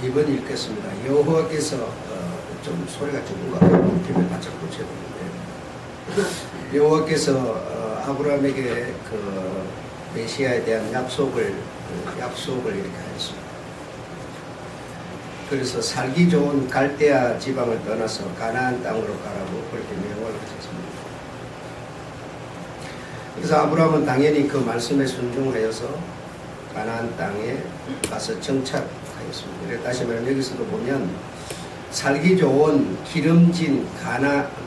2번 읽겠습니다. 여호와께서 좀 소리가 조금 가고 귀를 바짝 붙여야 되는데 여호와께서 아브라함에게 그 메시아에 대한 약속을 이렇게 하였습니다. 그래서 살기 좋은 갈대아 지방을 떠나서 가나안 땅으로 가라고 그렇게 명령을 하셨습니다. 그래서 아브라함은 당연히 그 말씀에 순종하여서 가나안 땅에 가서 정착하였습니다. 그래서 다시 말하면 여기서도 보면 살기 좋은 기름진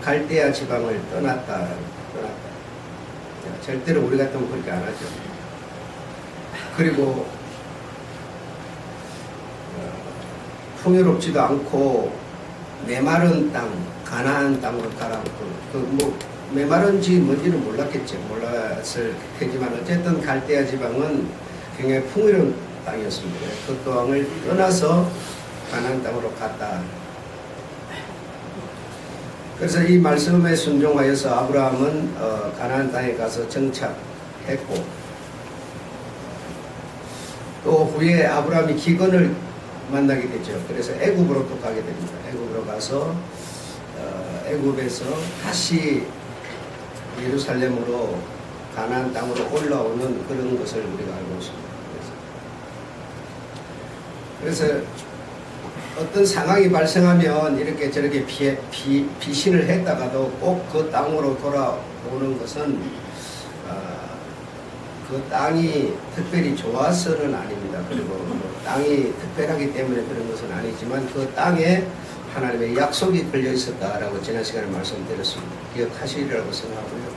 갈대아 지방을 떠났다. 절대로 우리 같으면 그렇게 안 하죠. 그리고 풍요롭지도 않고 메마른 땅, 가나안 땅으로 가라고 메마른지 뭔지는 몰랐을 테지만 어쨌든 갈대아 지방은 굉장히 풍요로운 땅이었습니다. 그 땅을 떠나서 가나안 땅으로 갔다. 그래서 이 말씀에 순종하여서 아브라함은 가나안 땅에 가서 정착했고 또 후에 아브라함이 기근을 만나게 되죠. 그래서 애굽으로 또 가게 됩니다. 애굽으로 가서 애굽에서 다시 예루살렘으로 가나안 땅으로 올라오는 그런 것을 우리가 알고 있습니다. 그래서 어떤 상황이 발생하면 이렇게 저렇게 피신을 했다가도 꼭 그 땅으로 돌아오는 것은 그 땅이 특별히 좋아서는 아닙니다. 그리고 땅이 특별하기 때문에 그런 것은 아니지만 그 땅에 하나님의 약속이 걸려 있었다라고 지난 시간에 말씀드렸습니다. 기억하시리라고 생각하고요.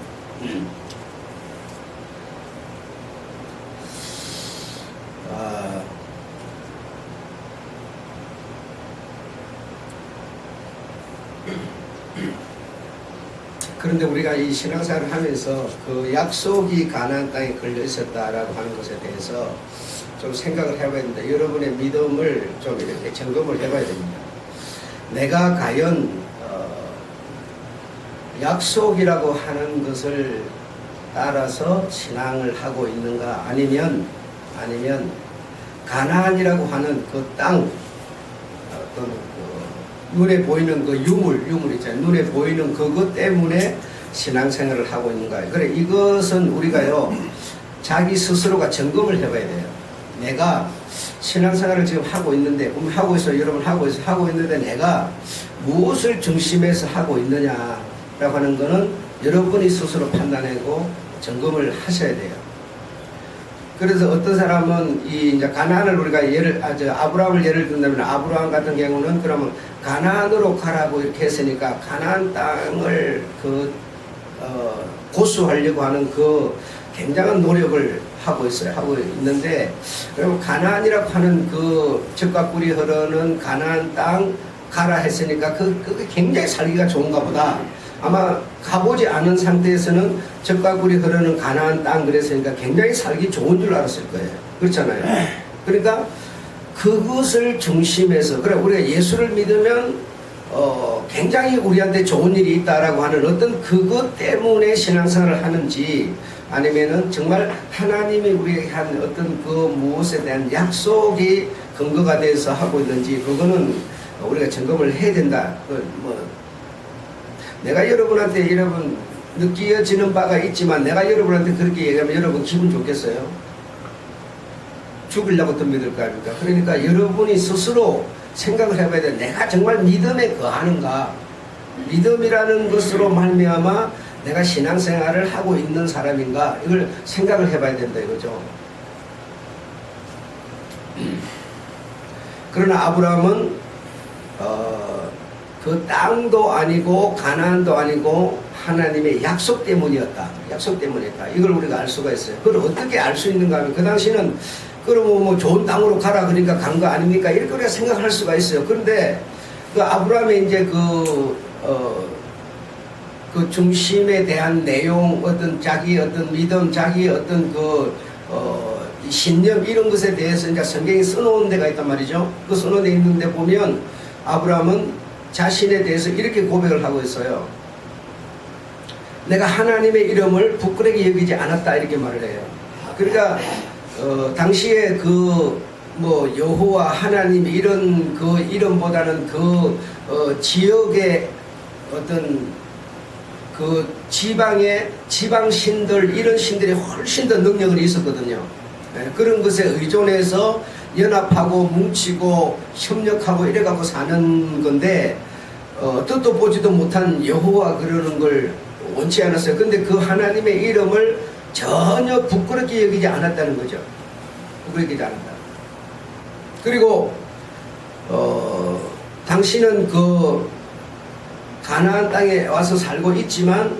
그런데 우리가 이 신앙생활을 하면서 그 약속이 가나안 땅에 걸려 있었다라고 하는 것에 대해서 좀 생각을 해봐야 됩니다. 여러분의 믿음을 좀 이렇게 점검을 해봐야 됩니다. 내가 과연 약속이라고 하는 것을 따라서 신앙을 하고 있는가, 아니면 가나안이라고 하는 그 땅, 어떤 눈에 보이는 그 유물 있잖아요. 눈에 보이는 그것 때문에 신앙생활을 하고 있는가. 그래, 이것은 우리가요, 자기 스스로가 점검을 해봐야 돼요. 내가 신앙생활을 지금 하고 있는데, 여러분 하고 있는데 내가 무엇을 중심해서 하고 있느냐라고 하는 거는 여러분이 스스로 판단하고 점검을 하셔야 돼요. 그래서 어떤 사람은 이제 가나안을 우리가 아브라함을 예를 든다면 아브라함 같은 경우는 그러면 가나안으로 가라고 이렇게 했으니까 가나안 땅을 고수하려고 하는 그 굉장한 노력을 하고 있는데, 그러면 가나안이라고 하는 그 젖과 꿀이 흐르는 가나안 땅 가라 했으니까 그게 굉장히 살기가 좋은가 보다. 아마 가보지 않은 상태에서는 젖과 꿀이 흐르는 가나안 땅 그랬으니까 굉장히 살기 좋은 줄 알았을 거예요. 그렇잖아요. 그러니까 그것을 중심해서, 그래 우리가 예수를 믿으면 굉장히 우리한테 좋은 일이 있다라고 하는 어떤 그것 때문에 신앙생활을 하는지, 아니면은 정말 하나님이 우리에게 한 어떤 그 무엇에 대한 약속이 근거가 돼서 하고 있는지, 그거는 우리가 점검을 해야 된다. 내가 여러분한테 느껴지는 바가 있지만 내가 여러분한테 그렇게 얘기하면 여러분 기분 좋겠어요? 죽으려고 더 믿을 거 아닙니까? 그러니까 여러분이 스스로 생각을 해봐야 돼. 내가 정말 믿음에 거하는가? 믿음이라는 것으로 말미암아 내가 신앙생활을 하고 있는 사람인가? 이걸 생각을 해봐야 된다 이거죠. 그러나 아브라함은 그 땅도 아니고 가나안도 아니고 하나님의 약속 때문이었다. 이걸 우리가 알 수가 있어요. 그걸 어떻게 알 수 있는가 하면, 그 당시는 그러면 뭐 좋은 땅으로 가라 그러니까 간 거 아닙니까? 이렇게 우리가 생각할 수가 있어요. 그런데 그 아브라함의 이제 그 중심에 대한 내용, 자기 믿음, 자기 신념 이런 것에 대해서 이제 성경이 써놓은 데가 있단 말이죠. 그 써놓은 데 있는데 보면 아브라함은 자신에 대해서 이렇게 고백을 하고 있어요. 내가 하나님의 이름을 부끄러게 여기지 않았다 이렇게 말을 해요. 그러니까 당시에 그 뭐 여호와 하나님 이런 그 이름보다는 그 지역의 어떤 그 지방의 지방 신들 이런 신들이 훨씬 더 능력이 있었거든요. 그런 것에 의존해서 연합하고 뭉치고 협력하고 이래갖고 사는 건데 뜻도 보지도 못한 여호와 그러는 걸 원치 않았어요. 근데 그 하나님의 이름을 전혀 부끄럽게 여기지 않았다는 거죠. 부끄럽게 여기지 않았다. 그리고 당신은 그 가나안 땅에 와서 살고 있지만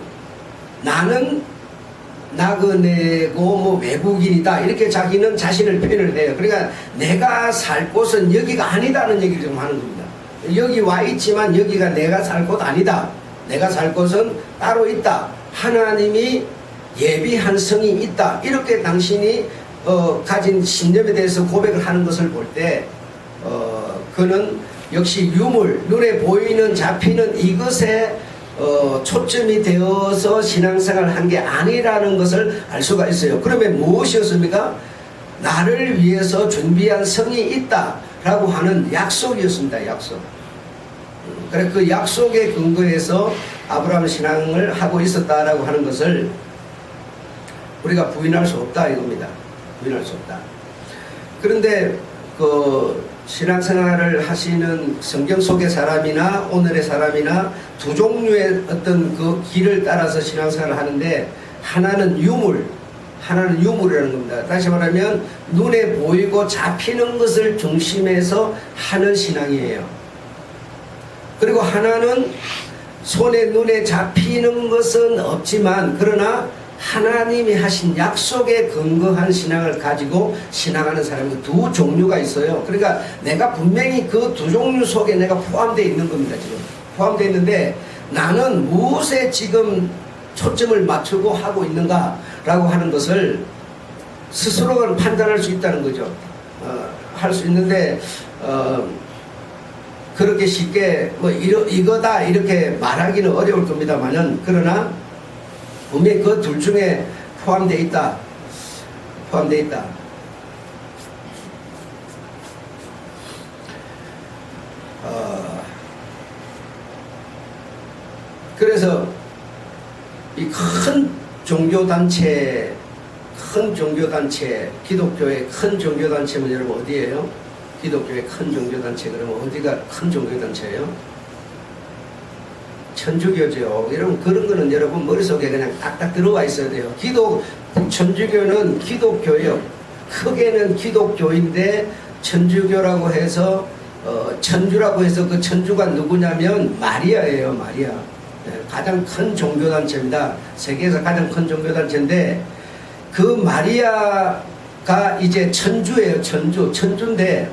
나는 나그네고 뭐 외국인이다 이렇게 자기는 자신을 표현을 해요. 그러니까 내가 살 곳은 여기가 아니다는 얘기를 좀 하는 겁니다. 여기 와 있지만 여기가 내가 살 곳 아니다. 내가 살 곳은 따로 있다. 하나님이 예비한 성이 있다. 이렇게 당신이 가진 신념에 대해서 고백을 하는 것을 볼 때 그는 역시 유물, 눈에 보이는 잡히는 이것에 초점이 되어서 신앙생활을 한 게 아니라는 것을 알 수가 있어요. 그러면 무엇이었습니까? 나를 위해서 준비한 성이 있다 라고 하는 약속이었습니다. 약속. 그래 그 약속에 근거해서 아브라함 신앙을 하고 있었다라고 하는 것을 우리가 부인할 수 없다 이겁니다. 부인할 수 없다. 그런데 그 신앙생활을 하시는 성경 속의 사람이나 오늘의 사람이나 두 종류의 어떤 그 길을 따라서 신앙생활을 하는데 하나는 유물, 하나는 유물이라는 겁니다. 다시 말하면 눈에 보이고 잡히는 것을 중심해서 하는 신앙이에요. 그리고 하나는 손에 눈에 잡히는 것은 없지만 그러나 하나님이 하신 약속에 근거한 신앙을 가지고 신앙하는 사람이 두 종류가 있어요. 그러니까 내가 분명히 그 두 종류 속에 내가 포함되어 있는 겁니다. 지금 포함되어 있는데 나는 무엇에 지금 초점을 맞추고 하고 있는가 라고 하는 것을 스스로가 판단할 수 있다는 거죠. 할 수 있는데 그렇게 쉽게 뭐 이거다 이렇게 말하기는 어려울 겁니다만은 그러나 분명히 그 둘 중에 포함되어 있다. 포함되어 있다. 그래서 이 큰 종교단체, 기독교의 큰 종교단체는 여러분 어디예요? 기독교의 큰 종교단체 그러면 어디가 큰 종교단체예요? 천주교죠. 여러분 그런 거는 여러분 머릿속에 그냥 딱딱 들어와 있어야 돼요. 천주교는 기독교예요. 크게는 기독교인데 천주교라고 해서 천주라고 해서 그 천주가 누구냐면 마리아예요. 마리아. 가장 큰 종교단체입니다. 세계에서 가장 큰 종교단체인데 그 마리아가 이제 천주예요. 천주인데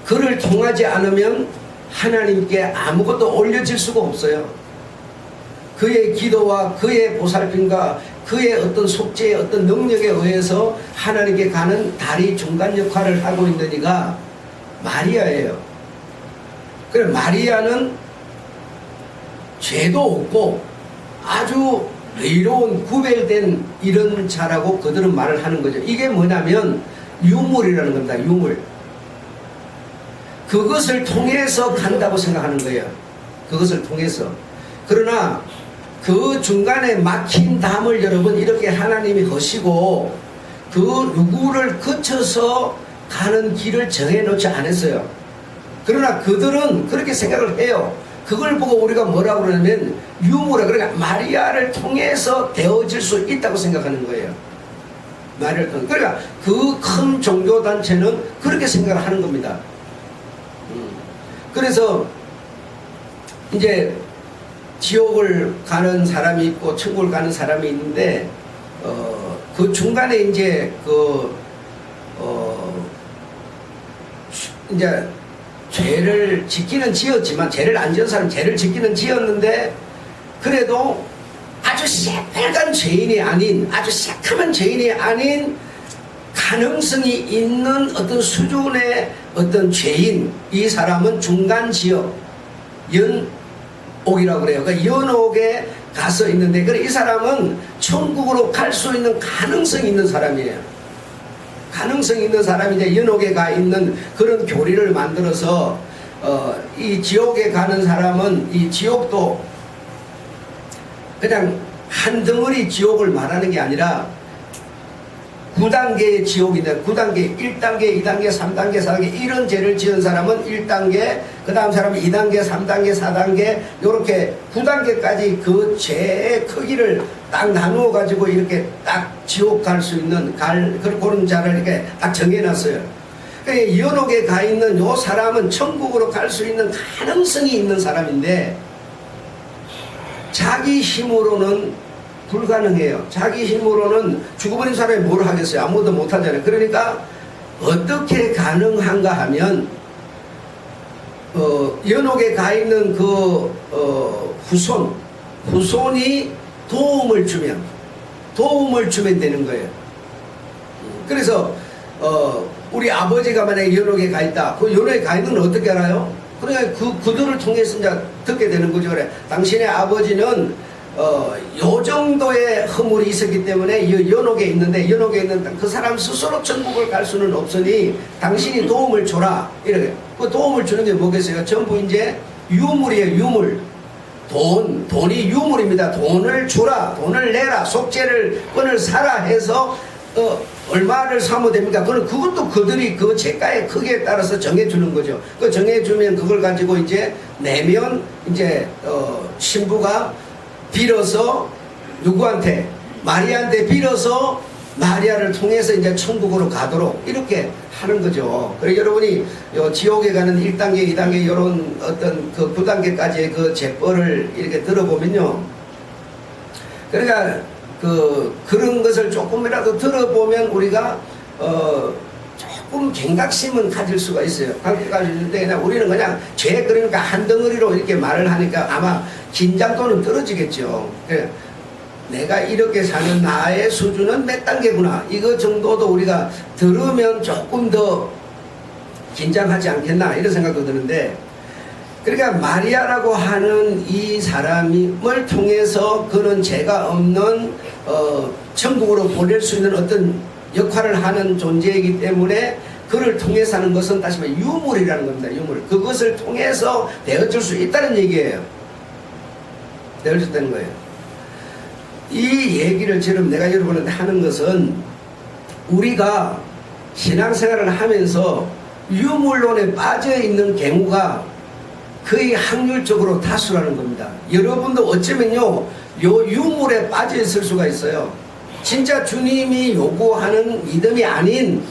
그를 통하지 않으면 하나님께 아무것도 올려질 수가 없어요. 그의 기도와 그의 보살핌과 그의 어떤 속죄의 어떤 능력에 의해서 하나님께 가는 다리 중간 역할을 하고 있는 이가 마리아예요. 그래 마리아는 죄도 없고 아주 의로운 구별된 이런 자라고 그들은 말을 하는 거죠. 이게 뭐냐면 유물이라는 겁니다. 유물. 그것을 통해서 간다고 생각하는 거예요. 그것을 통해서. 그러나 그 중간에 막힌 담을 여러분 이렇게 하나님이 허시고 그 누구를 거쳐서 가는 길을 정해놓지 않았어요. 그러나 그들은 그렇게 생각을 해요. 그걸 보고 우리가 뭐라고 그러냐면 유물에 그러니까 마리아를 통해서 되어질 수 있다고 생각하는 거예요. 마리아를 통해. 그러니까 그 큰 종교단체는 그렇게 생각을 하는 겁니다. 그래서 이제 지옥을 가는 사람이 있고 천국을 가는 사람이 있는데 그 중간에 이제 이제 죄를 짓기는 지었지만 죄를 안 지은 사람 죄를 짓기는 지었는데 그래도 아주 새빨간 죄인이 아닌 아주 새카만 죄인이 아닌 가능성이 있는 어떤 수준의 어떤 죄인 이 사람은 중간 지역 연옥이라고 그래요. 그러니까 연옥에 가서 있는데 그래 이 사람은 천국으로 갈 수 있는 가능성이 있는 사람이에요. 가능성 있는 사람이 이제 연옥에 가 있는 그런 교리를 만들어서 이 지옥에 가는 사람은 이 지옥도 그냥 한 덩어리 지옥을 말하는 게 아니라 9단계의 지옥인데 9단계, 1단계, 2단계, 3단계, 4단계 이런 죄를 지은 사람은 1단계, 그 다음 사람은 2단계, 3단계, 4단계 이렇게 9단계까지 그 죄의 크기를 딱 나누어 가지고 이렇게 딱 지옥 갈 수 있는 그런 자를 이렇게 딱 정해놨어요. 그러니까 연옥에 가 있는 요 사람은 천국으로 갈 수 있는 가능성이 있는 사람인데 자기 힘으로는 불가능해요. 자기 힘으로는 죽어버린 사람이 뭘 하겠어요? 아무것도 못하잖아요. 그러니까 어떻게 가능한가 하면 연옥에 가 있는 그 후손이 도움을 주면 되는 거예요. 그래서 우리 아버지가 만약에 연옥에 가 있다. 그 연옥에 가 있는 건 어떻게 알아요? 그러니까 그들을 통해서 이제 듣게 되는 거죠. 그래, 당신의 아버지는 요 정도의 허물이 있었기 때문에 이 연옥에 있는데 연옥에 있는 그 사람 스스로 천국을 갈 수는 없으니 당신이 도움을 줘라. 이렇게. 그 도움을 주는 게 뭐겠어요? 전부 이제 유물이에요. 유물. 돈이 유물입니다. 돈을 주라. 돈을 내라. 속죄를 권을 사라 해서 얼마를 사면 됩니까? 그것도 그들이 그 재가의 크기에 따라서 정해주는 거죠. 그 정해주면 그걸 가지고 이제 내면 이제 신부가 빌어서 누구한테? 마리아한테 빌어서 마리아를 통해서 이제 천국으로 가도록 이렇게 하는 거죠. 그래서 여러분이 지옥에 가는 1단계, 2단계 이런 어떤 그 9단계까지의 그 재벌을 이렇게 들어보면요. 그러니까 그런 것을 조금이라도 들어보면 우리가 조금 경각심은 가질 수가 있어요. 가질 우리는 그냥 죄 그러니까 한 덩어리로 이렇게 말을 하니까 아마 긴장도는 떨어지겠죠. 내가 이렇게 사는 나의 수준은 몇 단계구나. 이거 정도도 우리가 들으면 조금 더 긴장하지 않겠나 이런 생각도 드는데, 그러니까 마리아라고 하는 이 사람을 통해서 그는 죄가 없는 천국으로 보낼 수 있는 어떤 역할을 하는 존재이기 때문에 그를 통해서 하는 것은 다시 말해 유물이라는 겁니다. 유물. 그것을 통해서 되어줄 수 있다는 얘기예요. 되어줄 수 있다는 거예요. 이 얘기를 지금 내가 여러분한테 하는 것은 우리가 신앙생활을 하면서 유물론에 빠져 있는 경우가 거의 확률적으로 다수라는 겁니다. 여러분도 어쩌면요, 요 유물에 빠져 있을 수가 있어요. 진짜 주님이 요구하는 믿음이 아닌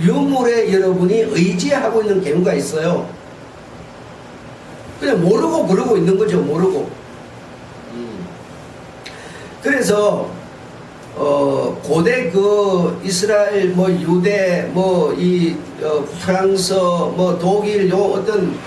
유물에 여러분이 의지하고 있는 경우가 있어요. 그냥 모르고 그러고 있는 거죠. 모르고. 그래서 고대 그 이스라엘 뭐 유대 뭐 이 프랑스 뭐 독일 요 어떤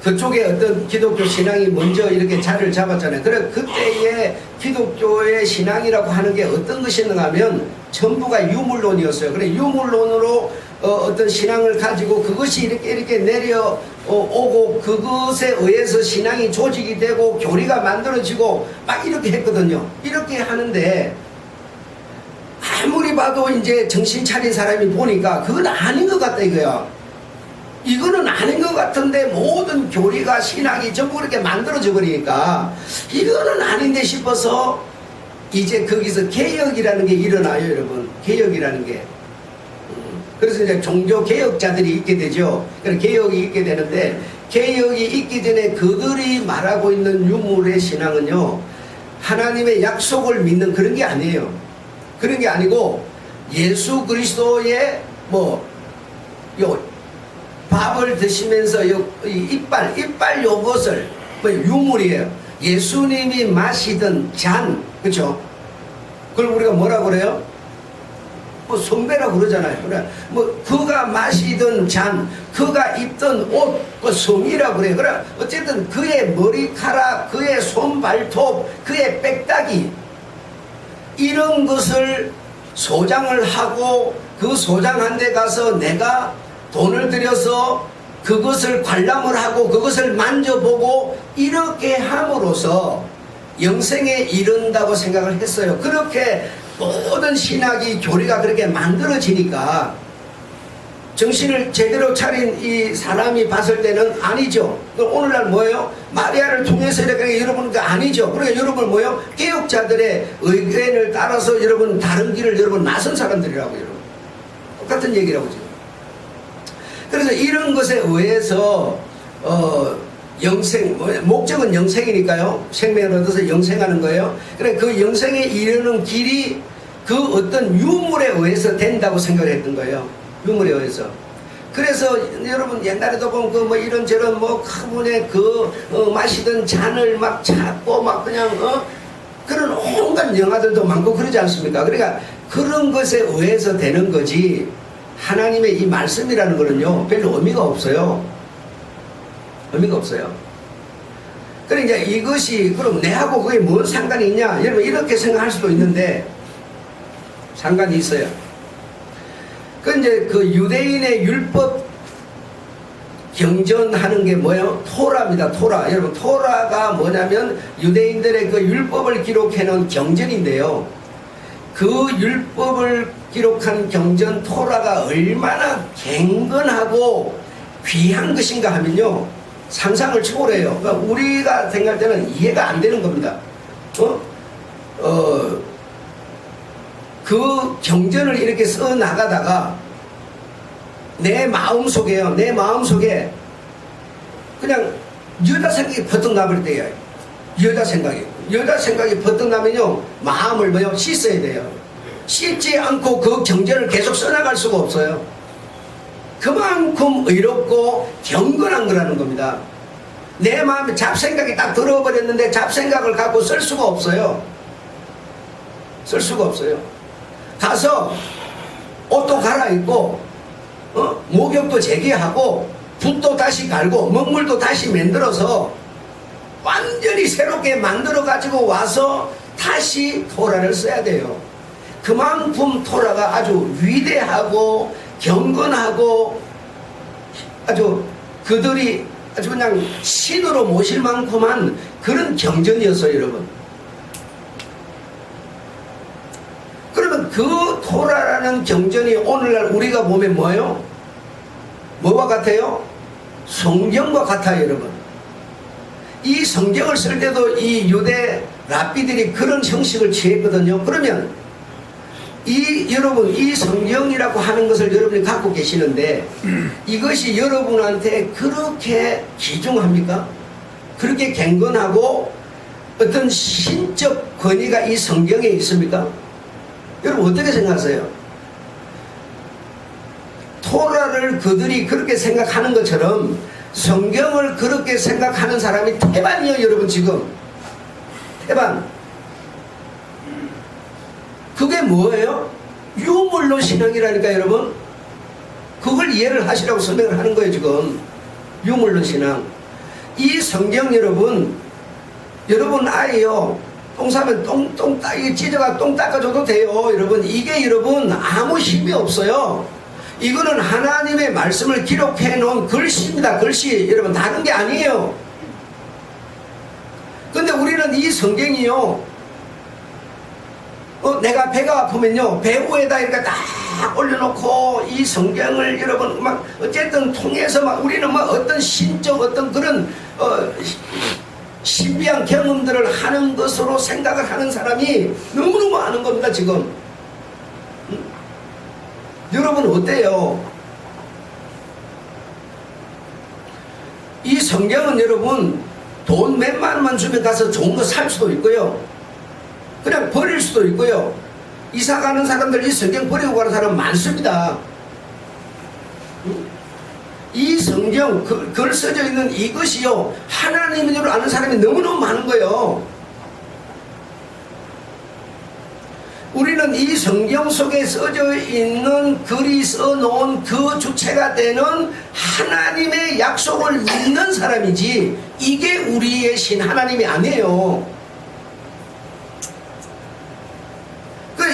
그쪽에 어떤 기독교 신앙이 먼저 이렇게 자리를 잡았잖아요. 그래 그때의 기독교의 신앙이라고 하는 게 어떤 것이었는가 하면 전부가 유물론이었어요. 그래 유물론으로 어떤 신앙을 가지고 그것이 이렇게 내려오고 그것에 의해서 신앙이 조직이 되고 교리가 만들어지고 막 이렇게 했거든요. 이렇게 하는데 아무리 봐도 이제 정신 차린 사람이 보니까 그건 아닌 것 같다 이거야. 이거는 아닌 것 같은데 모든 교리가 신학이 전부 그렇게 만들어져 버리니까 이거는 아닌데 싶어서 이제 거기서 개혁이라는 게 일어나요, 여러분. 개혁이라는 게. 그래서 이제 종교 개혁자들이 있게 되죠. 그래서 개혁이 있게 되는데 개혁이 있기 전에 그들이 말하고 있는 유물의 신앙은요, 하나님의 약속을 믿는 그런 게 아니에요. 그런 게 아니고 예수 그리스도의 밥을 드시면서 이빨 요것을 유물이에요. 예수님이 마시던 잔, 그렇죠? 그걸 우리가 뭐라 그래요? 성배라고 그러잖아요. 그래, 그가 마시던 잔, 그가 입던 옷, 성이라고 그래요. 그래, 어쨌든 그의 머리카락, 그의 손발톱, 그의 빽딱이, 이런 것을 소장을 하고 그 소장한 데 가서 내가 돈을 들여서 그것을 관람을 하고 그것을 만져보고 이렇게 함으로써 영생에 이른다고 생각을 했어요. 그렇게 모든 신학이 교리가 그렇게 만들어지니까 정신을 제대로 차린 이 사람이 봤을 때는 아니죠. 오늘날 뭐예요? 마리아를 통해서 이렇게 여러분 그 아니죠. 그러니까 여러분 뭐예요? 개혁자들의 의견을 따라서 여러분 다른 길을 여러분 나선 사람들이라고 여러분. 똑같은 얘기라고 지금. 그래서 이런 것에 의해서 영생, 목적은 영생이니까요. 생명을 얻어서 영생하는 거예요. 그래 그 영생에 이르는 길이 그 어떤 유물에 의해서 된다고 생각을 했던 거예요. 유물에 의해서. 그래서 여러분 옛날에도 보면 그 뭐 이런저런 뭐 가문의 마시던 잔을 막 찾고 막 그냥 그런 온갖 영화들도 많고 그러지 않습니까? 그러니까 그런 것에 의해서 되는 거지 하나님의 이 말씀이라는 거는요 별로 의미가 없어요. 의미가 없어요. 그러니까 이것이 그럼 내하고 그게 뭔 상관이 있냐? 여러분 이렇게 생각할 수도 있는데 상관이 있어요. 그 이제 그 유대인의 율법 경전하는 게 뭐예요? 토라입니다. 토라. 여러분 토라가 뭐냐면 유대인들의 그 율법을 기록해 놓은 경전인데요. 그 율법을 기록한 경전 토라가 얼마나 갱건하고 귀한 것인가 하면요 상상을 초월해요. 그러니까 우리가 생각할 때는 이해가 안 되는 겁니다. 그 경전을 이렇게 써 나가다가 내 마음속에요. 내 마음속에 그냥 여자 생각이 버뜩 나버릴 때야. 여자 생각이 버뜩 나면요 마음을 뭐요 씻어야 돼요. 씻지 않고 그 경전을 계속 써나갈 수가 없어요. 그만큼 의롭고 경건한 거라는 겁니다. 내 마음에 잡생각이 딱 들어버렸는데 잡생각을 갖고 쓸 수가 없어요. 쓸 수가 없어요. 가서 옷도 갈아입고 목욕도 재개하고 붓도 다시 갈고 먹물도 다시 만들어서 완전히 새롭게 만들어 가지고 와서 다시 토라를 써야 돼요. 그만큼 토라가 아주 위대하고 경건하고 아주 그들이 아주 그냥 신으로 모실 만큼한 그런 경전이었어요, 여러분. 그러면 그 토라라는 경전이 오늘날 우리가 보면 뭐예요? 뭐와 같아요? 성경과 같아요, 여러분. 이 성경을 쓸 때도 이 유대 랍비들이 그런 형식을 취했거든요. 그러면 여러분 이 성경이라고 하는 것을 여러분이 갖고 계시는데 이것이 여러분한테 그렇게 귀중합니까? 그렇게 갱건하고 어떤 신적 권위가 이 성경에 있습니까? 여러분 어떻게 생각하세요? 토라를 그들이 그렇게 생각하는 것처럼 성경을 그렇게 생각하는 사람이 태반이에요, 여러분. 지금 태반. 그게 뭐예요? 유물론 신앙이라니까, 여러분. 그걸 이해를 하시라고 설명을 하는 거예요, 지금. 유물론 신앙. 이 성경 여러분 아이요 똥 싸면 찢어가 똥 닦아줘도 돼요, 여러분. 이게 여러분 아무 힘이 없어요. 이거는 하나님의 말씀을 기록해 놓은 글씨입니다. 글씨. 여러분 다른 게 아니에요. 근데 우리는 이 성경이요 내가 배가 아프면요 배후에다 이렇게 딱 올려놓고 이 성경을 여러분 막 어쨌든 통해서 막 우리는 막 어떤 신적 어떤 그런 신비한 경험들을 하는 것으로 생각을 하는 사람이 너무너무 많은 겁니다, 지금. 여러분 어때요? 이 성경은 여러분 돈 몇만 원만 주면 가서 좋은 거 살 수도 있고요, 그냥 버릴 수도 있고요. 이사 가는 사람들 이 성경 버리고 가는 사람 많습니다. 이 성경 글 써져 있는 이것이요 하나님인 줄 아는 사람이 너무너무 많은 거예요. 우리는 이 성경 속에 써져 있는 글이 써놓은 그 주체가 되는 하나님의 약속을 믿는 사람이지 이게 우리의 신 하나님이 아니에요.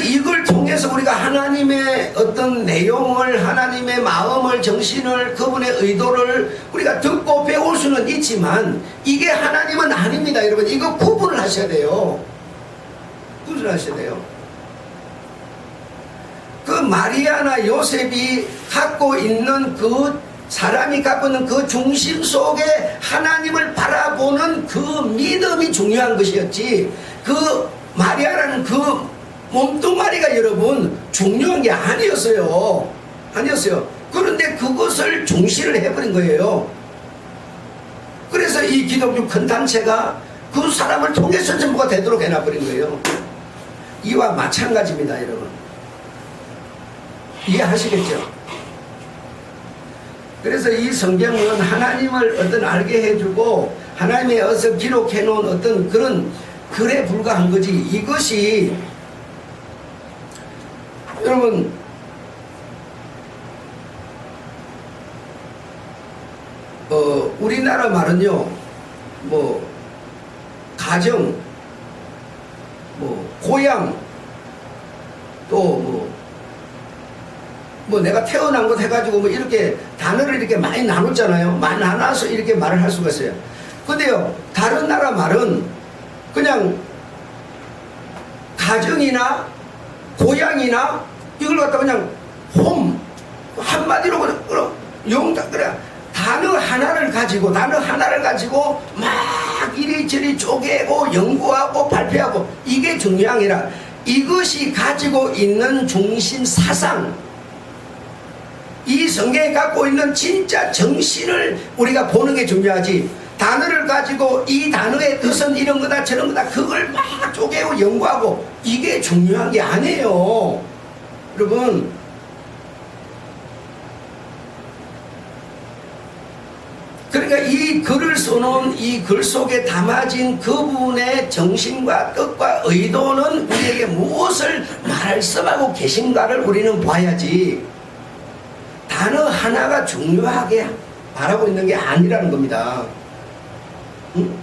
이걸 통해서 우리가 하나님의 어떤 내용을, 하나님의 마음을, 정신을, 그분의 의도를 우리가 듣고 배울 수는 있지만 이게 하나님은 아닙니다. 여러분, 이거 구분을 하셔야 돼요. 구분하셔야 돼요. 그 마리아나 요셉이 갖고 있는 그 사람이 갖고 있는 그 중심 속에 하나님을 바라보는 그 믿음이 중요한 것이었지, 그 마리아라는 그 몸뚱아리가 여러분 중요한 게 아니었어요. 아니었어요. 그런데 그것을 중시를 해버린 거예요. 그래서 이 기독교 큰 단체가 그 사람을 통해서 전부가 되도록 해놔버린 거예요. 이와 마찬가지입니다, 여러분. 이해하시겠죠? 그래서 이 성경은 하나님을 어떤 알게 해주고 하나님의 어서 기록해 놓은 어떤 그런 글에 불과한 거지, 이것이 여러분 우리나라 말은요, 뭐 가정, 뭐 고향, 또 뭐 내가 태어난 것 해가지고 뭐 이렇게 단어를 이렇게 많이 나눴잖아요. 많이 나눠서 이렇게 말을 할 수가 있어요. 근데요, 다른 나라 말은 그냥 가정이나 고향이나 이걸 갖다 그냥 홈 한마디로 그냥 그래 단어 하나를 가지고 막 이리저리 쪼개고 연구하고 발표하고, 이게 중요한 게 아니라 이것이 가지고 있는 중심 사상, 이 성경이 갖고 있는 진짜 정신을 우리가 보는 게 중요하지, 단어를 가지고 이 단어의 뜻은 이런 거다 저런 거다 그걸 막 쪼개고 연구하고, 이게 중요한 게 아니에요. 여러분, 그러니까 이 글을 써놓은 이 글 속에 담아진 그분의 정신과 뜻과 의도는 우리에게 무엇을 말씀하고 계신가를 우리는 봐야지, 단어 하나가 중요하게 바라고 있는 게 아니라는 겁니다. 응?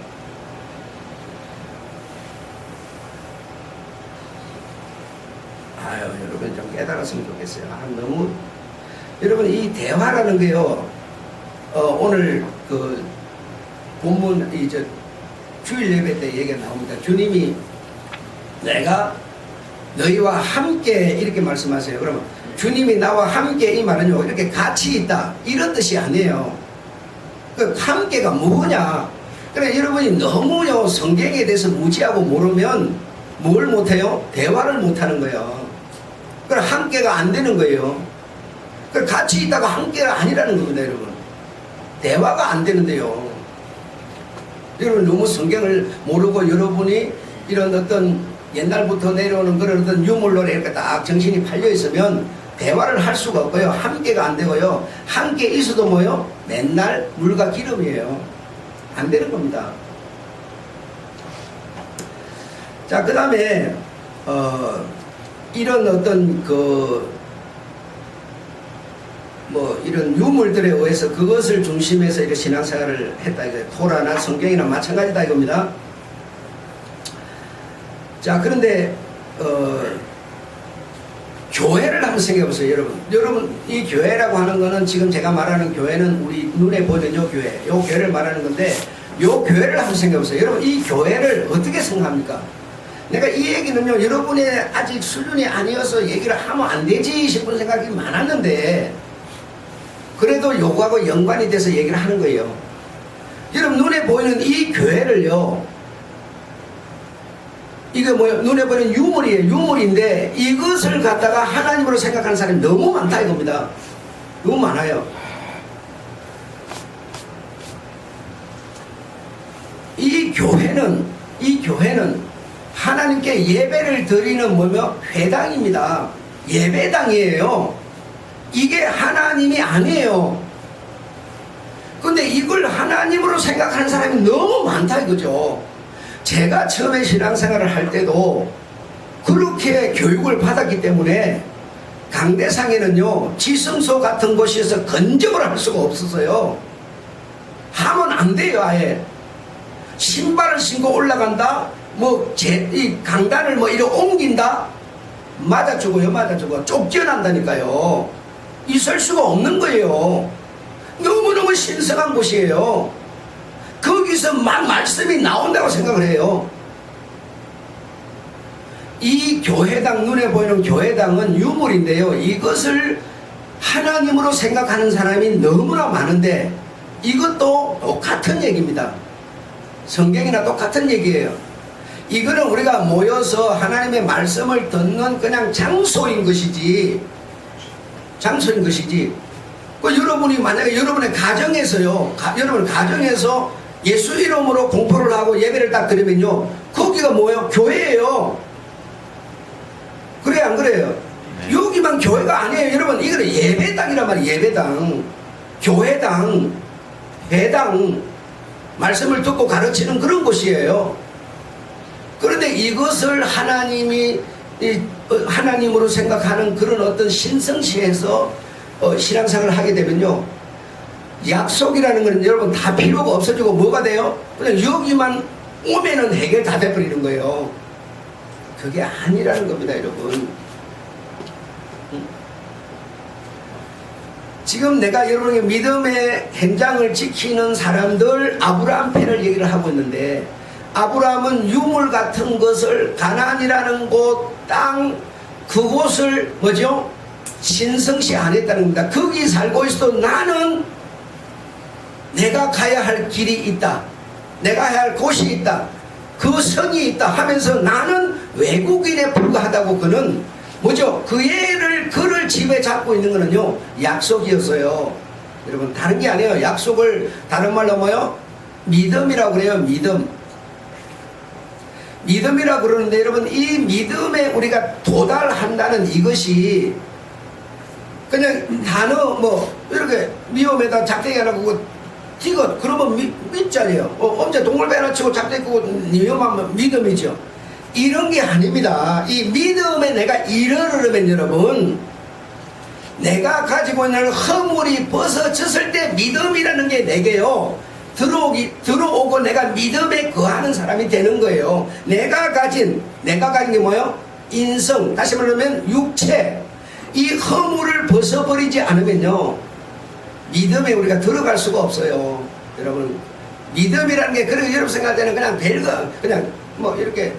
아유, 여러분 좀 깨달았으면 좋겠어요. 너무 여러분, 이 대화라는 게요, 오늘 그 본문 이제 주일 예배 때 얘기가 나옵니다. 주님이 내가 너희와 함께 이렇게 말씀하세요. 그러면 주님이 나와 함께, 이 말은요 이렇게 같이 있다 이런 뜻이 아니에요. 그 함께가 뭐냐? 그래, 여러분이 너무요 성경에 대해서 무지하고 모르면 뭘 못해요? 대화를 못하는 거예요. 그래, 함께가 안 되는 거예요. 그래, 같이 있다가 함께가 아니라는 겁니다, 여러분. 대화가 안 되는데요. 여러분 너무 성경을 모르고 여러분이 이런 어떤 옛날부터 내려오는 그런 어떤 유물론에 이렇게 딱 정신이 팔려 있으면 대화를 할 수가 없고요. 함께가 안 되고요. 함께 있어도 뭐요? 맨날 물과 기름이에요. 안 되는 겁니다. 자, 그 다음에 이런 어떤 이런 유물들에 의해서 그것을 중심해서 이렇게 신앙생활을 했다 이거예요. 토라나 성경이나 마찬가지다 이겁니다. 자, 그런데 교회를 한번 생각해 보세요, 여러분. 여러분, 이 교회라고 하는 거는 지금 제가 말하는 교회는 우리 눈에 보이는 요 교회를 말하는 건데, 요 교회를 한번 생각해 보세요. 여러분, 이 교회를 어떻게 생각합니까? 내가 이 얘기는요, 여러분의 아직 수준이 아니어서 얘기를 하면 안 되지 싶은 생각이 많았는데, 그래도 요거하고 연관이 돼서 얘기를 하는 거예요. 여러분, 눈에 보이는 이 교회를요, 이게 뭐예요? 눈에 보이는 유물이에요. 유물인데 이것을 갖다가 하나님으로 생각하는 사람이 너무 많다 이겁니다. 너무 많아요. 이 교회는 하나님께 예배를 드리는 뭐며? 회당입니다. 예배당이에요. 이게 하나님이 아니에요. 근데 이걸 하나님으로 생각하는 사람이 너무 많다 이거죠. 제가 처음에 신앙생활을 할 때도 그렇게 교육을 받았기 때문에 강대상에는요 지성소 같은 곳에서 건접을 할 수가 없었어요. 하면 안 돼요. 아예 신발을 신고 올라간다, 이 강단을 이렇게 옮긴다, 맞아 죽어 쫓겨난다니까요. 있을 수가 없는 거예요. 너무너무 신성한 곳이에요. 거기서 막 말씀이 나온다고 생각을 해요. 이 교회당, 눈에 보이는 교회당은 유물인데요, 이것을 하나님으로 생각하는 사람이 너무나 많은데 이것도 똑같은 얘기입니다. 성경이나 똑같은 얘기예요. 이거는 우리가 모여서 하나님의 말씀을 듣는 그냥 장소인 것이지, 여러분이 만약에 여러분의 가정에서요, 여러분 가정에서 예수 이름으로 공포를 하고 예배를 딱 드리면요, 거기가 뭐예요? 교회예요. 그래요, 안 그래요? 네. 여기만 교회가 아니에요. 여러분, 이거는 예배당이란 말이에요. 예배당, 교회당, 회당, 말씀을 듣고 가르치는 그런 곳이에요. 그런데 이것을 하나님으로 생각하는 그런 어떤 신성시에서 신앙생활을 하게 되면요, 약속이라는 건 여러분 다 필요가 없어지고 뭐가 돼요? 그냥 여기만 오면은 해결 다 돼버리는 거예요. 그게 아니라는 겁니다, 여러분. 지금 내가 여러분에게 믿음의 현장을 지키는 사람들 아브라함 편을 얘기를 하고 있는데, 아브라함은 유물 같은 것을 가나안이라는 곳, 땅, 그곳을 뭐죠? 신성시 안 했다는 겁니다. 거기 살고 있어도 나는 내가 가야 할 길이 있다, 내가 가야 할 곳이 있다, 그 성이 있다 하면서 나는 외국인에 불과하다고. 그는 뭐죠? 그를 집에 잡고 있는 거는요, 약속이었어요. 여러분, 다른 게 아니에요. 약속을 다른 말로 뭐요? 믿음이라고 그래요. 믿음이라고 그러는데, 여러분, 이 믿음에 우리가 도달한다는 이것이 그냥 단어 이렇게 미움에다 작대기 하나 고 티것 그러면 믿자리요. 언제 동물배 하나 치고 작대기 고 미움하면 믿음이죠. 이런 게 아닙니다. 이 믿음에 내가 이르르면 여러분, 내가 가지고 있는 허물이 벗어졌을 때 믿음이라는 게 내게요, 들어오고 내가 믿음에 거하는 사람이 되는 거예요. 내가 가진 게 뭐예요? 인성, 다시 말하면 육체, 이 허물을 벗어버리지 않으면요, 믿음에 우리가 들어갈 수가 없어요. 여러분, 믿음이라는 게, 그리고 여러분 생각할 때는 그냥 별거, 그냥 이렇게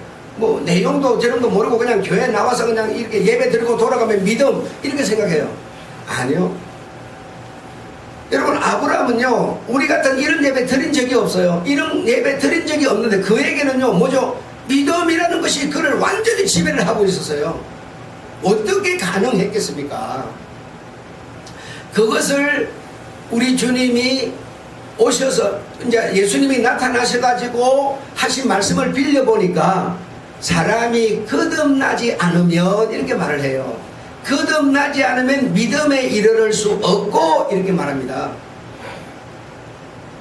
내용도 저름도 모르고 그냥 교회 나와서 그냥 이렇게 예배 드리고 돌아가면 믿음, 이렇게 생각해요. 아니요. 여러분, 아브라함은요, 우리 같은 이런 예배 드린 적이 없어요. 이런 예배 드린 적이 없는데 그에게는요, 뭐죠? 믿음이라는 것이 그를 완전히 지배를 하고 있었어요. 어떻게 가능했겠습니까? 그것을 우리 주님이 오셔서, 이제 예수님이 나타나셔가지고 하신 말씀을 빌려보니까, 사람이 거듭나지 않으면, 이렇게 말을 해요. 거듭나지 않으면 믿음에 이르를 수 없고, 이렇게 말합니다.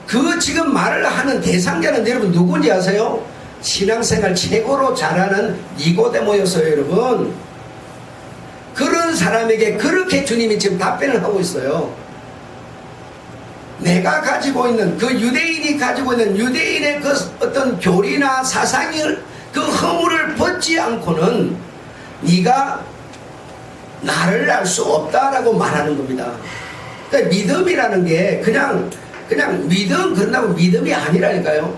그 지금 말을 하는 대상자는 여러분 누군지 아세요? 신앙생활 최고로 잘하는 니고데모였어요, 여러분. 그런 사람에게 그렇게 주님이 지금 답변을 하고 있어요. 내가 가지고 있는, 그 유대인이 가지고 있는 유대인의 그 어떤 교리나 사상을, 그 허물을 벗지 않고는 네가 나를 알 수 없다라고 말하는 겁니다. 그러니까 믿음이라는 게 그냥 믿음, 그런다고 믿음이 아니라니까요.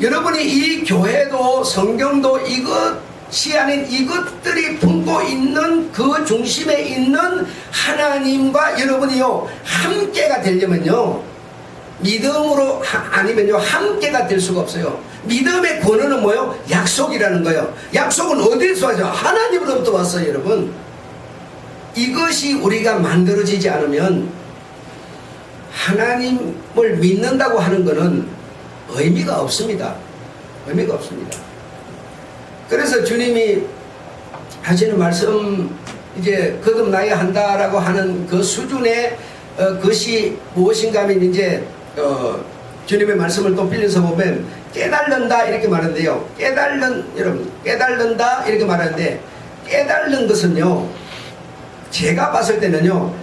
여러분이 이 교회도 성경도 이것이 아닌 이것들이 품고 있는 그 중심에 있는 하나님과 여러분이요, 함께가 되려면요, 믿음으로 아니면요, 함께가 될 수가 없어요. 믿음의 권한은 뭐예요? 약속이라는 거예요. 약속은 어디서 왔죠? 하나님으로부터 왔어요, 여러분. 이것이 우리가 만들어지지 않으면 하나님을 믿는다고 하는 것은 의미가 없습니다. 의미가 없습니다. 그래서 주님이 하시는 말씀, 이제 거듭나야 한다라고 하는 그 수준의 것이 무엇인가 하면, 이제 주님의 말씀을 또 빌려서 보면 깨달는다 이렇게 말하는데요. 여러분, 깨달는다 이렇게 말하는데, 깨달는 것은요, 제가 봤을 때는요,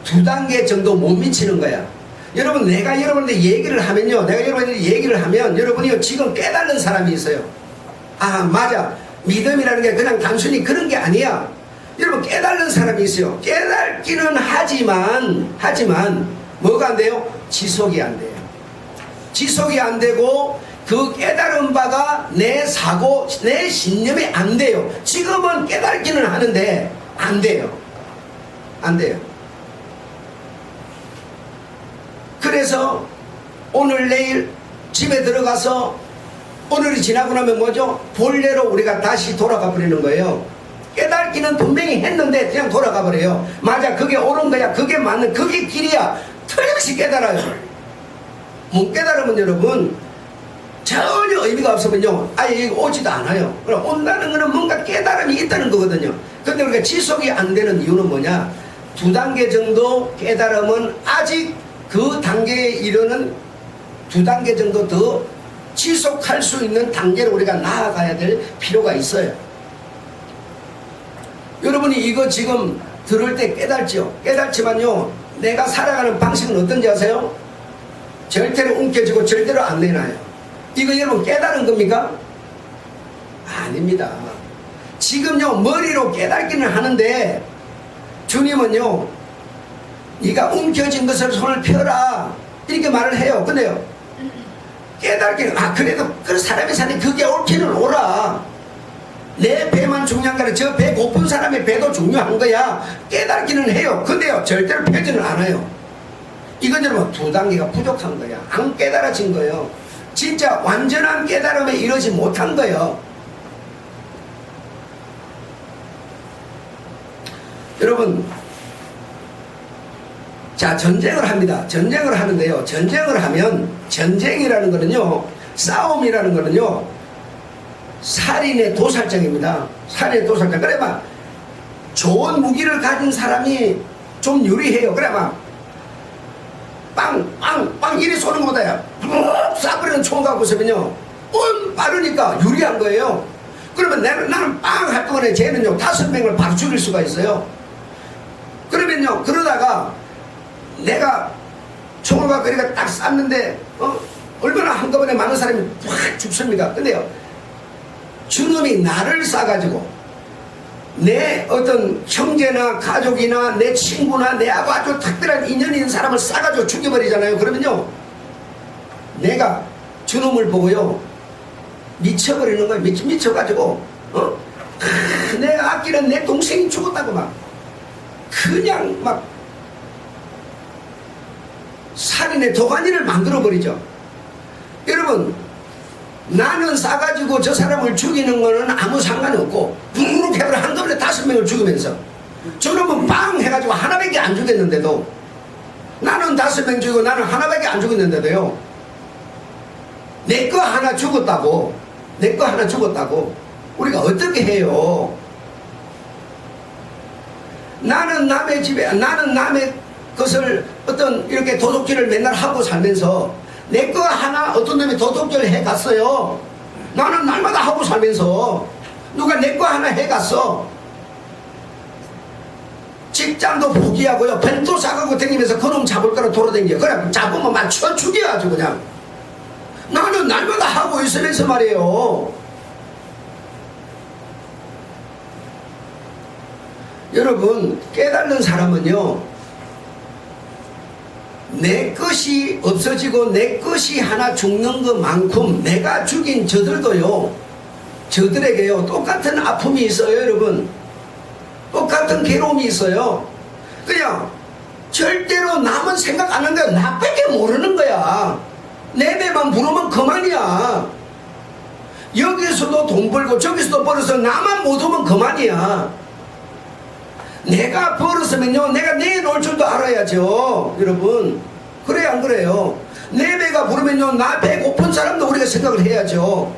2단계 정도 못 미치는 거야. 여러분, 내가 여러분한테 얘기를 하면요, 여러분이 지금 깨달는 사람이 있어요. 아, 맞아, 믿음이라는 게 그냥 단순히 그런 게 아니야. 여러분, 깨달는 사람이 있어요. 깨닫기는 하지만 뭐가 안 돼요? 지속이 안 돼요. 지속이 안 되고 그 깨달은 바가 내 사고, 내 신념이 안 돼요. 지금은 깨닫기는 하는데 안 돼요. 안 돼요. 그래서 오늘 내일 집에 들어가서 오늘이 지나고 나면 뭐죠? 본래로 우리가 다시 돌아가 버리는 거예요. 깨닫기는 분명히 했는데 그냥 돌아가 버려요. 맞아, 그게 옳은 거야, 그게 맞는, 그게 길이야. 틀림없이 깨달아요. 못 깨달으면 여러분 전혀 의미가 없으면요, 아예 오지도 않아요. 그럼 온다는 거는 뭔가 깨달음이 있다는 거거든요. 근데 우리가 지속이 안 되는 이유는 뭐냐? 2단계 정도 깨달음은 아직 그 단계에 이르는 2단계 정도 더 지속할 수 있는 단계로 우리가 나아가야 될 필요가 있어요. 여러분이 이거 지금 들을 때 깨달죠? 깨달지만요, 내가 살아가는 방식은 어떤지 아세요? 절대로 움켜쥐고 절대로 안 내놔요. 이거 여러분 깨달은 겁니까? 아닙니다. 지금요, 머리로 깨닫기는 하는데 주님은요, 네가 움켜쥔 것을 손을 펴라 이렇게 말을 해요. 근데요, 깨닫기는, 그래도 그 사람이 사는 그게 옳기는 옳아. 내 배만 중요한 거라, 저 배 고픈 사람의 배도 중요한 거야. 깨닫기는 해요. 근데요, 절대로 펴지는 않아요. 이건 여러분 2단계가 부족한 거야. 안 깨달아진 거예요. 진짜 완전한 깨달음에 이르지 못한 거예요. 여러분, 자, 전쟁을 합니다. 전쟁을 하는데요, 전쟁을 하면, 전쟁이라는 거는요, 싸움이라는 거는요, 살인의 도살장입니다. 살인의 도살장. 그래 막 좋은 무기를 가진 사람이 좀 유리해요. 그래 막 빵 이리 쏘는 것보다야 쏴버리는 총 갖고 있으면요, 빠르니까 유리한 거예요. 그러면 나는 빵 할 동안에 쟤는요 5명을 바로 죽일 수가 있어요. 그러면요, 그러다가 내가 총을 갖고 이렇게 딱 쐈는데 얼마나 한꺼번에 많은 사람이 확 죽습니까? 근데요, 주님이 나를 쏴가지고 내 어떤 형제나 가족이나 내 친구나 내하고 아주 특별한 인연이 있는 사람을 쏴가지고 죽여버리잖아요. 그러면요, 내가 주님을 보고요 미쳐버리는 거예요. 미쳐가지고 내가 아끼는 내 동생이 죽었다고 막 그냥 막 살인의 도가니를 만들어버리죠. 여러분, 나는 쏴가지고 저 사람을 죽이는 거는 아무 상관이 없고 붕 해버려 한꺼번에 5명을 죽이면서, 저놈은 빵 해가지고 하나밖에 안 죽였는데도, 나는 5명 죽이고 나는 하나밖에 안 죽였는데도요, 내 거 하나 죽었다고 우리가 어떻게 해요? 나는 남의 집에, 나는 남의 것을 어떤 이렇게 도둑질을 맨날 하고 살면서 내 거 하나 어떤 놈이 도둑질을 해갔어요. 나는 날마다 하고 살면서 누가 내 거 하나 해갔어. 직장도 포기하고요, 벤도 사가고 다니면서 그놈 잡을 거라 돌아다니죠. 그래 잡으면 막 쳐 죽여야죠. 그냥 나는 날마다 하고 있으면서 말이에요. 여러분, 깨닫는 사람은요, 내 것이 없어지고 내 것이 하나 죽는 것만큼 내가 죽인 저들도요, 저들에게요 똑같은 아픔이 있어요. 여러분, 똑같은 괴로움이 있어요. 그냥 절대로 남은 생각 안 하는 거야. 나밖에 모르는 거야. 내 배만 부르면 그만이야. 여기서도 돈 벌고 저기서도 벌어서 나만 못 오면 그만이야. 내가 벌었으면요, 내가 내놓을 줄도 알아야죠. 여러분, 그래야 안 그래요? 내 배가 부르면요, 나 배 고픈 사람도 우리가 생각을 해야죠.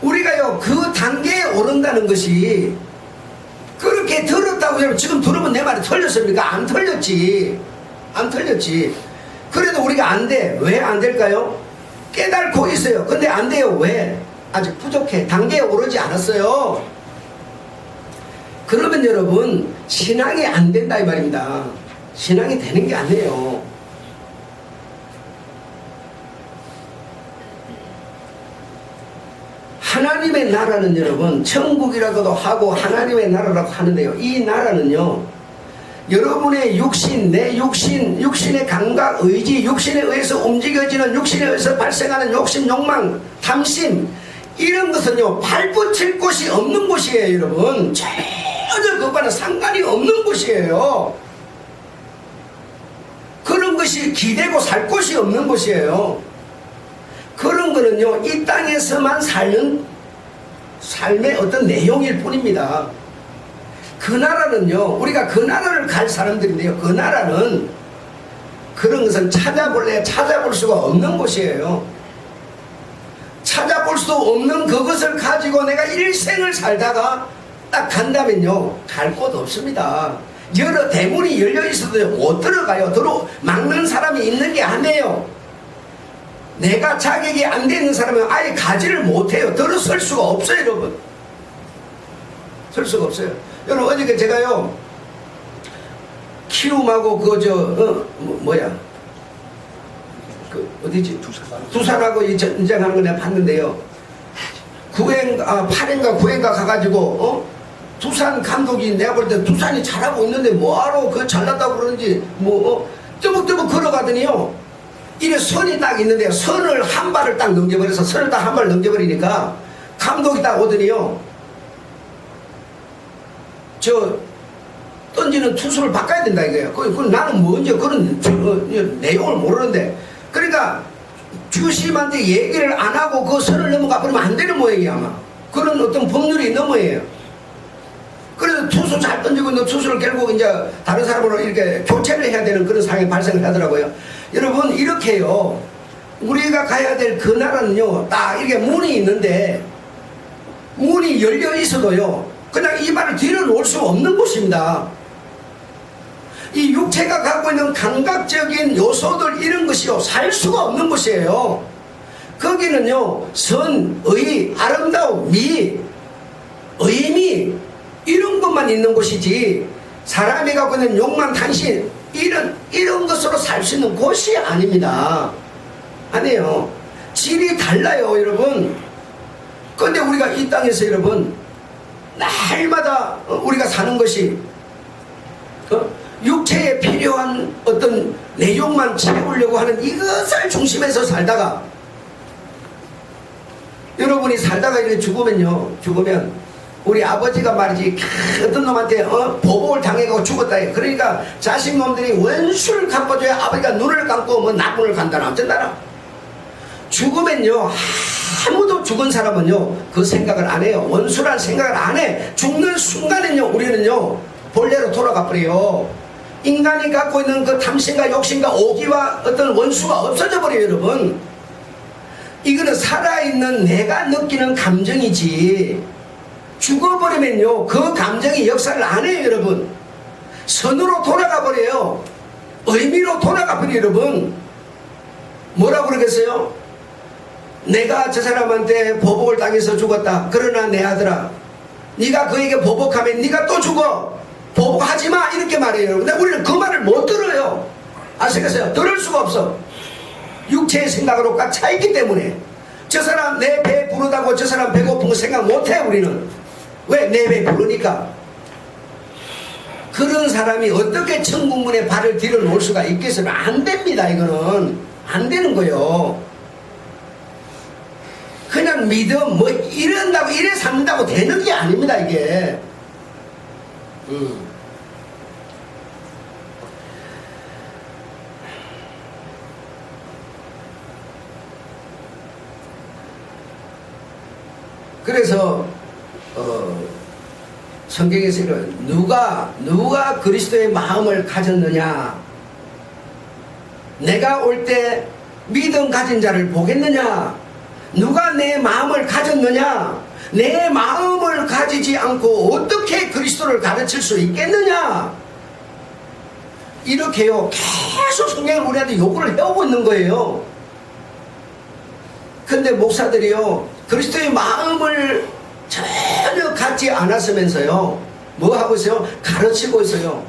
우리가요 그 단계에 오른다는 것이, 그렇게 들었다고 지금 들으면 내 말이 틀렸습니까? 안 틀렸지. 그래도 우리가 안 돼. 왜 안 될까요? 깨달고 있어요. 근데 안 돼요. 왜? 아직 부족해. 단계에 오르지 않았어요. 그러면 여러분, 신앙이 안 된다 이 말입니다. 신앙이 되는 게 아니에요. 하나님의 나라는 여러분 천국이라고도 하고 하나님의 나라라고 하는데요, 이 나라는요 여러분의 육신, 내 육신, 육신의 감각, 의지, 육신에 의해서 움직여지는, 육신에 의해서 발생하는 욕심, 욕망, 탐심, 이런 것은요 발붙일 곳이 없는 곳이에요. 여러분 전혀 그거와는 상관이 없는 곳이에요. 그런 것이 기대고 살 곳이 없는 곳이에요. 그런 거는요 이 땅에서만 사는 삶의 어떤 내용일 뿐입니다. 그 나라는요 우리가 그 나라를 갈 사람들인데요, 그 나라는 그런 것은 찾아볼 수가 없는 곳이에요. 찾아볼 수 없는 그것을 가지고 내가 일생을 살다가 딱 간다면요 갈 곳 없습니다. 여러 대문이 열려 있어도 못 들어가요. 막는 사람이 있는 게 아니에요. 내가 자격이 안 되는 사람은 아예 가지를 못해요. 들어설 수가 없어요. 여러분 설 수가 없어요. 여러분 어저께 제가요 키움하고 어디지? 두산하고 전쟁하는 거 내가 봤는데요. 8회인가 9회인가 가가지고 두산 감독이 내가 볼 때 두산이 잘하고 있는데 뭐하러 그 잘났다고 그러는지 뜨벅뜨벅 걸어가더니요 이래 선이 딱 있는데요, 선을 한 발을 딱 넘겨버려서 선을 딱 한 발을 넘겨버리니까 감독이 딱 오더니요 저 던지는 투수를 바꿔야 된다 이거예요. 그건 나는 뭔지 그런 내용을 모르는데, 그러니까 주심한테 얘기를 안 하고 그 선을 넘어가 버리면 안 되는 모양이야. 아마 그런 어떤 법률이 있는 모양이에요. 그래서 투수 잘 던지고 있는 투수를 결국 이제 다른 사람으로 이렇게 교체를 해야 되는 그런 상황이 발생을 하더라고요. 여러분 이렇게요 우리가 가야 될 그 나라는요 딱 이렇게 문이 있는데 문이 열려 있어도요 그냥 이 말을 뒤로 놓을 수 없는 곳입니다. 이 육체가 갖고 있는 감각적인 요소들 이런 것이요 살 수가 없는 곳이에요. 거기는요 선, 의, 아름다움, 미, 의미 이런 것만 있는 곳이지 사람이 갖고 있는 욕망, 탐심 이런 것으로 살 수 있는 곳이 아닙니다. 아니에요. 질이 달라요 여러분. 그런데 우리가 이 땅에서 여러분 날마다 우리가 사는 것이 육체에 필요한 어떤 내용만 채우려고 하는 이것을 중심에서 살다가 여러분이 살다가 이렇게 죽으면 우리 아버지가 말이지 어떤 놈한테 보복을 당해가고 죽었다 해. 그러니까 자식 놈들이 원수를 갚아줘야 아버지가 눈을 감고 나쁜을 간다나 어쩐다나. 죽으면요 아무도 죽은 사람은요 그 생각을 안 해요. 원수란 생각을 안 해. 죽는 순간은요 우리는요 본래로 돌아가 버려요. 인간이 갖고 있는 그 탐심과 욕심과 오기와 어떤 원수가 없어져 버려요. 여러분 이거는 살아있는 내가 느끼는 감정이지, 죽어버리면요 그 감정이 역사를 안 해요. 여러분 선으로 돌아가 버려요. 의미로 돌아가 버려요. 여러분 뭐라고 그러겠어요? 내가 저 사람한테 보복을 당해서 죽었다. 그러나 내 아들아 네가 그에게 보복하면 네가 또 죽어. 보복하지마 이렇게 말해요. 근데 우리는 그 말을 못 들어요. 아시겠어요? 들을 수가 없어. 육체의 생각으로 꽉 차있기 때문에 저 사람 내 배 부르다고 저 사람 배고픈 거 생각 못해. 우리는 왜? 내 배 부르니까. 그런 사람이 어떻게 천국문에 발을 들여 놓을 수가 있겠어요? 안 됩니다. 이거는 안 되는 거예요. 그냥 믿음 이런다고 이래 삼는다고 되는 게 아닙니다. 이게 그래서 성경에서 누가 그리스도의 마음을 가졌느냐, 내가 올 때 믿음 가진 자를 보겠느냐, 누가 내 마음을 가졌느냐, 내 마음을 가지지 않고 어떻게 그리스도를 가르칠 수 있겠느냐, 이렇게요 계속 성경을 우리한테 요구를 해오고 있는 거예요. 근데 목사들이요 그리스도의 마음을 전혀 갖지 않았으면서요 뭐 하고 있어요? 가르치고 있어요.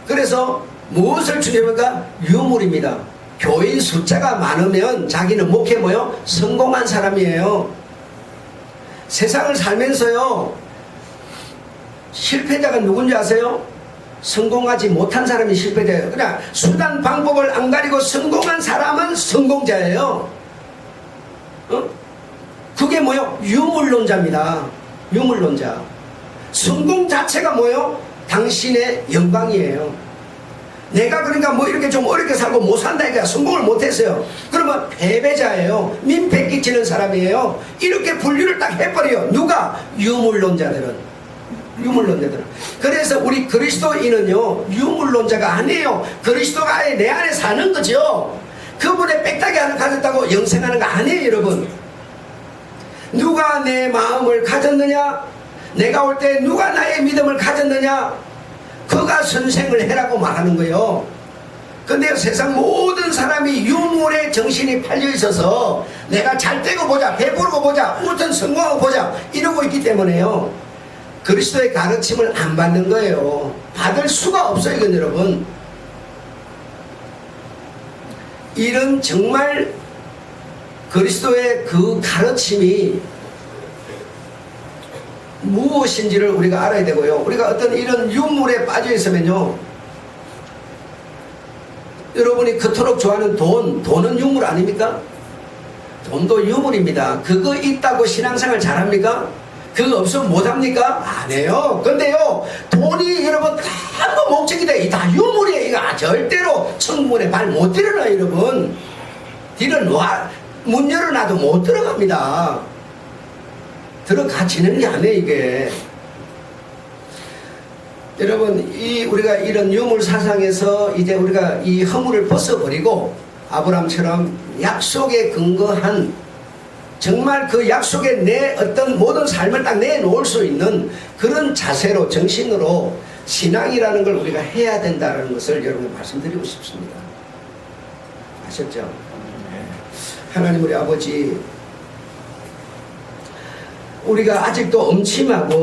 그래서 무엇을 주냐니까 유물입니다. 교인 숫자가 많으면 자기는 목회 성공한 사람이에요. 세상을 살면서요, 실패자가 누군지 아세요? 성공하지 못한 사람이 실패자예요. 그냥 수단 방법을 안 가리고 성공한 사람은 성공자예요. 그게 뭐요? 유물론자입니다. 유물론자. 성공 자체가 뭐요? 당신의 영광이에요. 내가 그러니까 뭐 이렇게 좀 어렵게 살고 못 산다 이거야. 성공을 못했어요. 그러면 패배자예요. 민폐 끼치는 사람이에요. 이렇게 분류를 딱 해버려요. 누가? 유물론자들은. 유물론자들은. 그래서 우리 그리스도인은요, 유물론자가 아니에요. 그리스도가 아예 내 안에 사는 거죠. 그분의 빽딱이 하나 가졌다고 영생하는 거 아니에요, 여러분. 누가 내 마음을 가졌느냐? 내가 올 때 누가 나의 믿음을 가졌느냐? 그가 선생을 해라고 말하는 거예요. 근데 세상 모든 사람이 유물에 정신이 팔려 있어서 내가 잘 되고 보자, 배부르고 보자, 어떤 성공하고 보자 이러고 있기 때문에요, 그리스도의 가르침을 안 받는 거예요. 받을 수가 없어요. 이건 여러분, 이런 정말 그리스도의 그 가르침이 무엇인지를 우리가 알아야 되고요. 우리가 어떤 이런 유물에 빠져 있으면요, 여러분이 그토록 좋아하는 돈은 유물 아닙니까? 돈도 유물입니다. 그거 있다고 신앙생활 잘합니까? 그거 없으면 못합니까? 안 해요. 근데요, 돈이 여러분 다 목적이 돼. 다 유물이에요. 이거 절대로 천문에 발 못 들어놔요. 여러분, 문 열어놔도 못 들어갑니다. 들어가지는 게 아니에요. 이게 여러분, 우리가 이런 유물 사상에서 이제 우리가 이 허물을 벗어버리고 아브라함처럼 약속에 근거한, 정말 그 약속에 내 어떤 모든 삶을 딱 내놓을 수 있는 그런 자세로, 정신으로 신앙이라는 걸 우리가 해야 된다는 것을 여러분 말씀드리고 싶습니다. 아셨죠? 하나님 우리 아버지, 우리가 아직도 음침하고